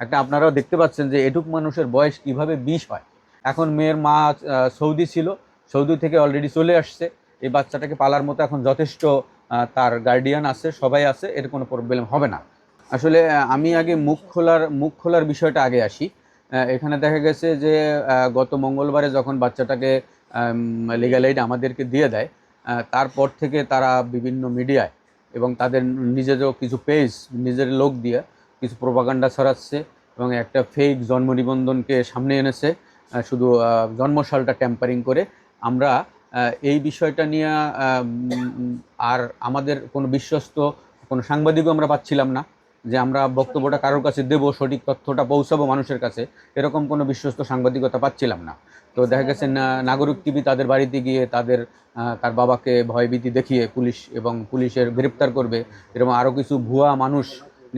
একটা আপনারাও দেখতে পাচ্ছেন যে এটুক মানুষের বয়স কিভাবে 20 হয়। এখন মেয়ের মা সৌদি ছিল, সৌদি থেকে অলরেডি চলে আসছে। এই বাচ্চাটাকে পালার মতো এখন যথেষ্ট তার গার্ডিয়ান আছে, সবাই আছে, এর কোনো প্রবলেম হবে না। আসলে আমি আগে মুখ খোলার বিষয়টা আগে আসি। এখানে দেখা গেছে যে গত মঙ্গলবারে যখন বাচ্চাটাকে লিগ্যাল এইড আমাদেরকে দিয়ে দেয়, তারপর থেকে তারা বিভিন্ন মিডিয়ায় এবং তাদের নিজেরও কিছু পেজ, নিজের লোক দিয়ে কিছু প্রোপাগান্ডা ছড়াচ্ছে এবং একটা ফেক জন্ম নিবন্ধনকে সামনে এনেছে, শুধু জন্মসালটা ট্যাম্পারিং করে। আমরা এই বিষয়টা নিয়ে আর আমাদের কোনো বিশ্বস্ত কোনো সাংবাদিকও আমরা পাচ্ছিলাম না যে আমরা বক্তব্যটা কারোর কাছে দেবো, সঠিক তথ্যটা পৌঁছাবো মানুষের কাছে, এরকম কোনো বিশ্বস্ত সাংবাদিকতা পাচ্ছিলাম না। তো দেখা গেছে নাগরিক টিভি তাদের বাড়িতে গিয়ে তার বাবাকে ভয়ভীতি দেখিয়ে পুলিশের গ্রেপ্তার করবে এরকম আরও কিছু ভুয়া মানুষ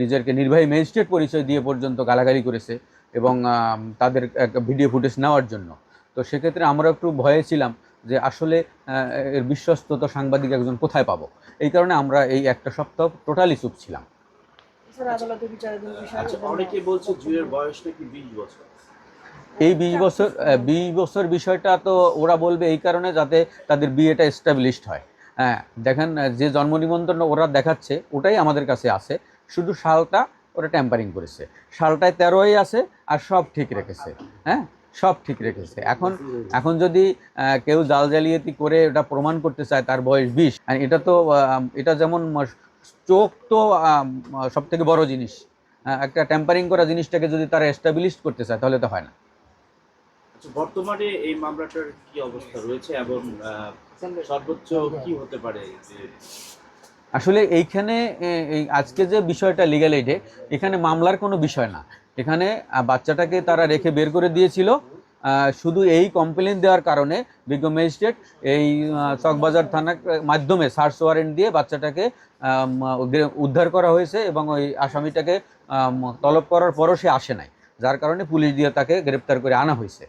নিজেকে নির্বাহী ম্যাজিস্ট্রেট পরিচয় দিয়ে পর্যন্ত গালাগালি করেছে এবং তাদের একটা ভিডিও ফুটেজ নেওয়ার জন্য। তো সেক্ষেত্রে আমরা একটু ভয়ে ছিলাম যে আসলে এর বিশ্বস্ত সাংবাদিক একজন কোথায় পাবো। এই কারণে আমরা এই একটা সপ্তাহ টোটালি চুপ ছিলাম। অনেকে বলছে জুয়ের বয়স নাকি 20 বছর। এই 20 বছর বিষয়টা তো ওরা বলবে এই কারণে যাতে তাদের বিয়েটা এস্টাবলিশড হয়। হ্যাঁ, দেখেন যে জন্ম নিবন্ধন ওরা দেখাচ্ছে ওটাই আমাদের কাছে আছে, শুধু সালটা ওরা ট্যাম্পারিং করেছে। সালটায় 13ই আছে আর সব ঠিক রেখেছে। হ্যাঁ, সব ঠিক রেখেছে। এখন যদি কেউ জালজালিয়াতি করে এটা প্রমাণ করতে চায় তার বয়স 20, এটা যেমন চোখ তো সব থেকে বড় জিনিস। একটা ট্যাম্পারিং করা জিনিসটাকে যদি তারা এস্টাবলিশ করতে চায় তাহলে তো হয় না। আচ্ছা, বর্তমানে এই মামলাটার কি অবস্থা রয়েছে এবং সর্বোচ্চ কি হতে পারে? আসলে এইখানে এই আজকে যে বিষয়টা লিগ্যাল এইডে, এখানে মামলার কোনো বিষয় না। এখানে বাচ্চাটাকে তারা রেখে বের করে দিয়েছিল শুধু এই কমপ্লেন দেওয়ার কারণে। বিজ্ঞ ম্যাজিস্ট্রেট এই চকবাজার থানার মাধ্যমে সার্চ ওয়ারেন্ট দিয়ে বাচ্চাটাকে উদ্ধার করা হয়েছে এবং ওই আসামিটাকে তলব করার পরও সে আসে নাই, যার কারণে পুলিশ দিয়ে তাকে গ্রেপ্তার করে আনা হয়েছে।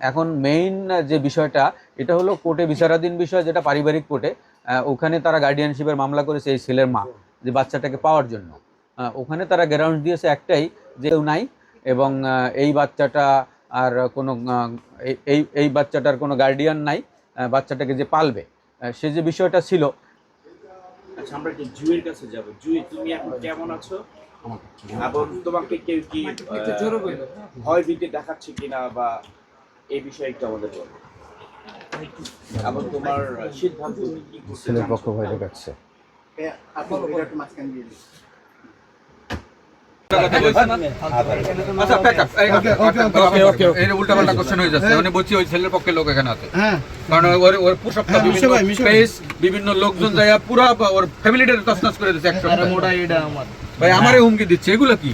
এখন মেইন যে বিষয়টা, এটা হলো কোর্টে বিচারাধীন বিষয়, যেটা পারিবারিক কোর্টে। ওখানে তারা গার্ডিয়ানশিপের মামলা করেছে এই ছেলের মা, যে বাচ্চাটাকে পাওয়ার জন্য। ওখানে তারা গ্রাউন্ড দিয়েছে একটাই, যে কেউ নাই এবং এই বাচ্চাটা আর কোনো এই বাচ্চাটার কোনো গার্ডিয়ান নাই, বাচ্চাটাকে যে পালবে সে যে বিষয়টা ছিল। আচ্ছা, আমরা কি জুয়ের কাছে যাব? জুই, তুমি এখন কেমন আছো? এবং তোমাকে কেউ কি ভয় ভীতি দেখাচ্ছে কিনা বা এই বিষয়ে একটু আমাদের বলো। এবং তোমার সিদ্ধান্ত কি করতে ছেলের পক্ষ ভয় দেখাচ্ছে। উল্টাপাল্টা কোশ্চেন হয়ে যাচ্ছে, মানে বলছি ওই ছেলের পক্ষে লোক এখানে আছে, কারণ ওর বিভিন্ন লোকজন যায় পুরো ওর ফ্যামিলিটার তছনছ করে দিচ্ছে। ভাই আমারে হুমকি দিচ্ছে, এগুলো কি?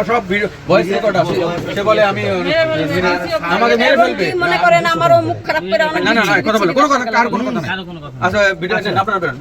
সব ভয়েস রেকর্ড আছে। সে বলে আমি আমাকে মেরে ফেলবে। না কথা বলে কোনো কথা, কার কোনো কথা না। আচ্ছা ভিডিও আপনারা বেরোন,